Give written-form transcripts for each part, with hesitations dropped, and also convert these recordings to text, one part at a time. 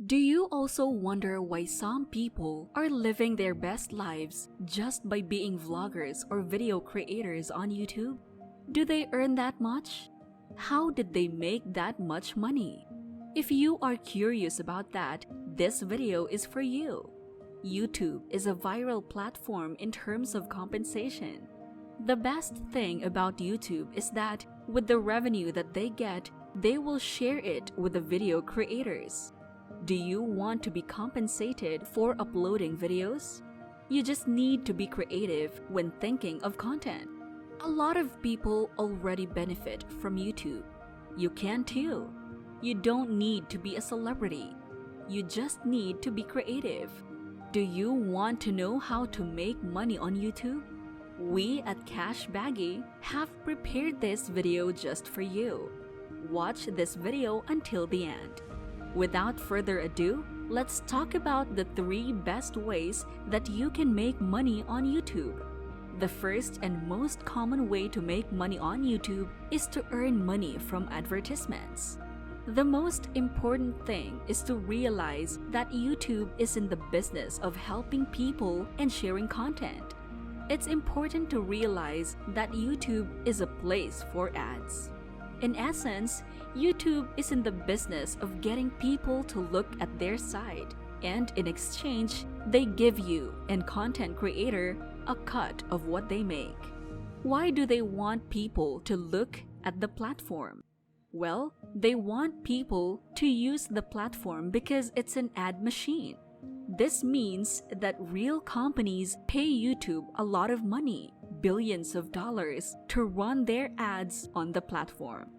Do you also wonder why some people are living their best lives just by being vloggers or video creators on YouTube? Do they earn that much? How did they make that much money? If you are curious about that, this video is for you. YouTube is a viral platform in terms of compensation. The best thing about YouTube is that with the revenue that they get, they will share it with the video creators. Do you want to be compensated for uploading videos? You just need to be creative when thinking of content. A lot of people already benefit from YouTube. You can too. You don't need to be a celebrity. You just need to be creative. Do you want to know how to make money on YouTube? We at Cash Baggy have prepared this video just for you. Watch this video until the end. Without further ado, let's talk about the 3 best ways that you can make money on YouTube. The first and most common way to make money on YouTube is to earn money from advertisements. The most important thing is to realize that YouTube is in the business of helping people and sharing content. It's important to realize that YouTube is a place for ads. In essence, YouTube is in the business of getting people to look at their site, and in exchange, they give you and content creator a cut of what they make. Why do they want people to look at the platform? Well, they want people to use the platform because it's an ad machine. This means that real companies pay YouTube a lot of money, billions of dollars, to run their ads on the platform.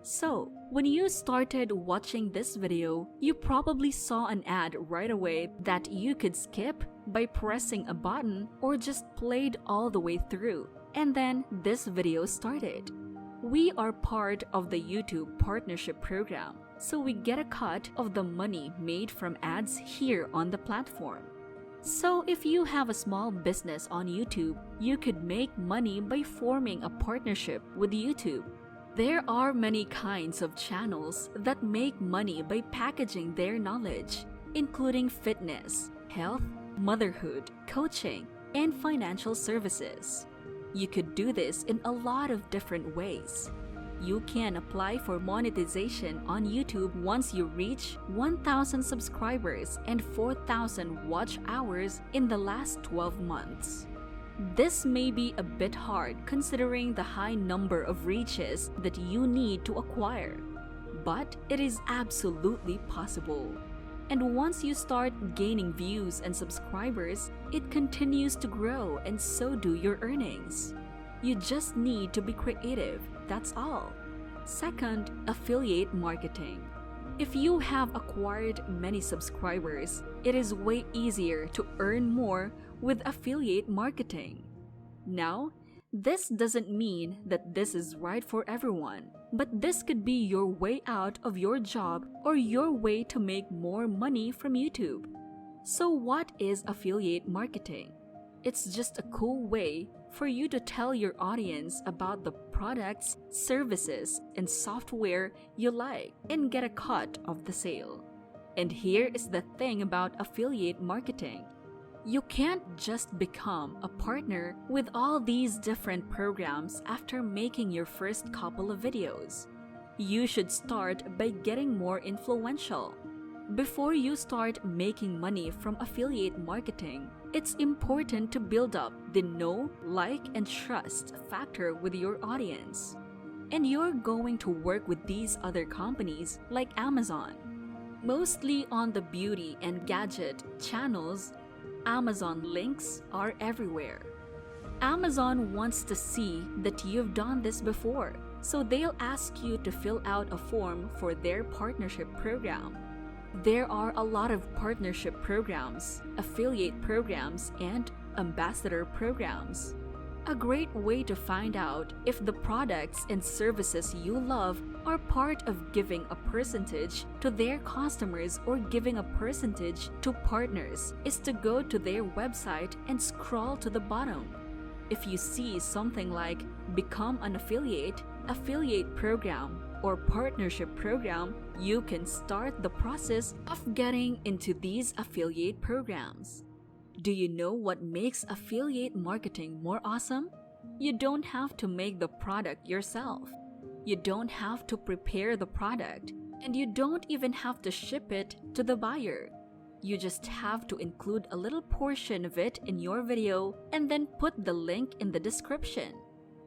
So, when you started watching this video, you probably saw an ad right away that you could skip by pressing a button or just played all the way through, and then this video started. We are part of the YouTube partnership program, so we get a cut of the money made from ads here on the platform. So if you have a small business on YouTube, you could make money by forming a partnership with YouTube. There are many kinds of channels that make money by packaging their knowledge, including fitness, health, motherhood, coaching, and financial services. You could do this in a lot of different ways. You can apply for monetization on YouTube once you reach 1,000 subscribers and 4,000 watch hours in the last 12 months. This may be a bit hard considering the high number of reaches that you need to acquire, but it is absolutely possible. And once you start gaining views and subscribers, it continues to grow, and so do your earnings. You just need to be creative, that's all. Second, affiliate marketing. If you have acquired many subscribers, it is way easier to earn more with affiliate marketing. Now, this doesn't mean that this is right for everyone, but this could be your way out of your job or your way to make more money from YouTube. So what is affiliate marketing? It's just a cool way for you to tell your audience about the products, services, and software you like and get a cut of the sale. And here is the thing about affiliate marketing. You can't just become a partner with all these different programs after making your first couple of videos. You should start by getting more influential. Before you start making money from affiliate marketing, it's important to build up the know, like, and trust factor with your audience. And you're going to work with these other companies like Amazon. Mostly on the beauty and gadget channels, Amazon links are everywhere. Amazon wants to see that you've done this before, so they'll ask you to fill out a form for their partnership program. There are a lot of partnership programs, affiliate programs, and ambassador programs. A great way to find out if the products and services you love are part of giving a percentage to their customers or giving a percentage to partners is to go to their website and scroll to the bottom. If you see something like Become an Affiliate, Affiliate Program, or partnership program, you can start the process of getting into these affiliate programs. Do you know what makes affiliate marketing more awesome? You don't have to make the product yourself. You don't have to prepare the product, and you don't even have to ship it to the buyer. You just have to include a little portion of it in your video and then put the link in the description.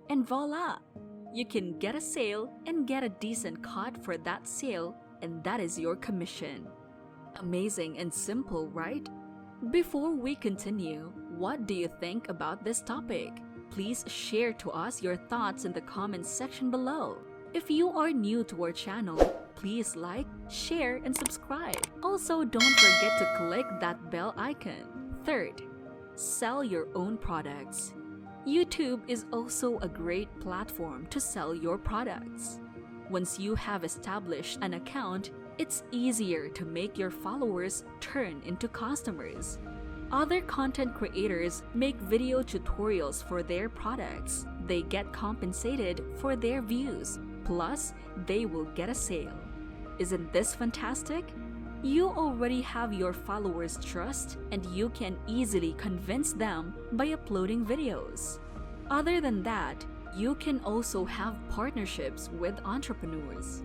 And voila! You can get a sale and get a decent cut for that sale, and that is your commission. Amazing and simple, right? Before we continue, what do you think about this topic? Please share to us your thoughts in the comments section below. If you are new to our channel, please like, share, and subscribe. Also, don't forget to click that bell icon. Third, sell your own products. YouTube is also a great platform to sell your products. Once you have established an account, it's easier to make your followers turn into customers. Other content creators make video tutorials for their products. They get compensated for their views, plus they will get a sale. Isn't this fantastic? You already have your followers' trust, and you can easily convince them by uploading videos. Other than that, you can also have partnerships with entrepreneurs.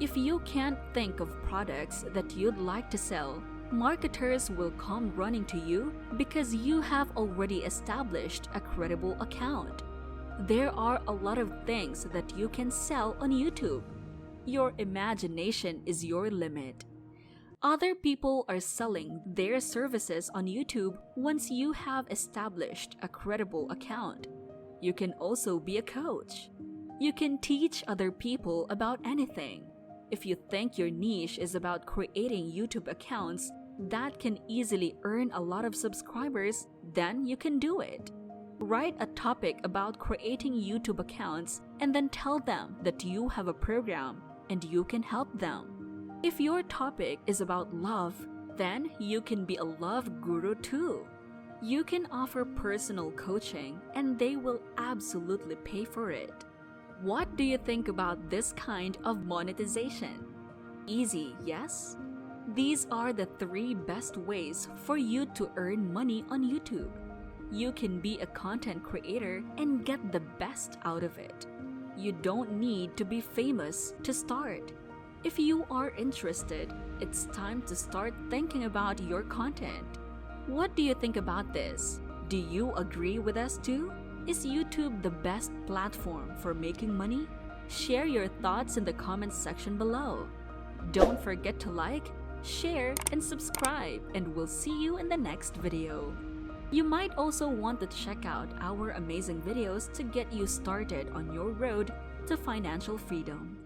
If you can't think of products that you'd like to sell, marketers will come running to you because you have already established a credible account. There are a lot of things that you can sell on YouTube. Your imagination is your limit. Other people are selling their services on YouTube once you have established a credible account. You can also be a coach. You can teach other people about anything. If you think your niche is about creating YouTube accounts that can easily earn a lot of subscribers, then you can do it. Write a topic about creating YouTube accounts and then tell them that you have a program and you can help them. If your topic is about love, then you can be a love guru too. You can offer personal coaching and they will absolutely pay for it. What do you think about this kind of monetization? Easy, yes? These are the 3 best ways for you to earn money on YouTube. You can be a content creator and get the best out of it. You don't need to be famous to start. If you are interested, it's time to start thinking about your content. What do you think about this? Do you agree with us too? Is YouTube the best platform for making money? Share your thoughts in the comments section below. Don't forget to like, share, and subscribe, and we'll see you in the next video. You might also want to check out our amazing videos to get you started on your road to financial freedom.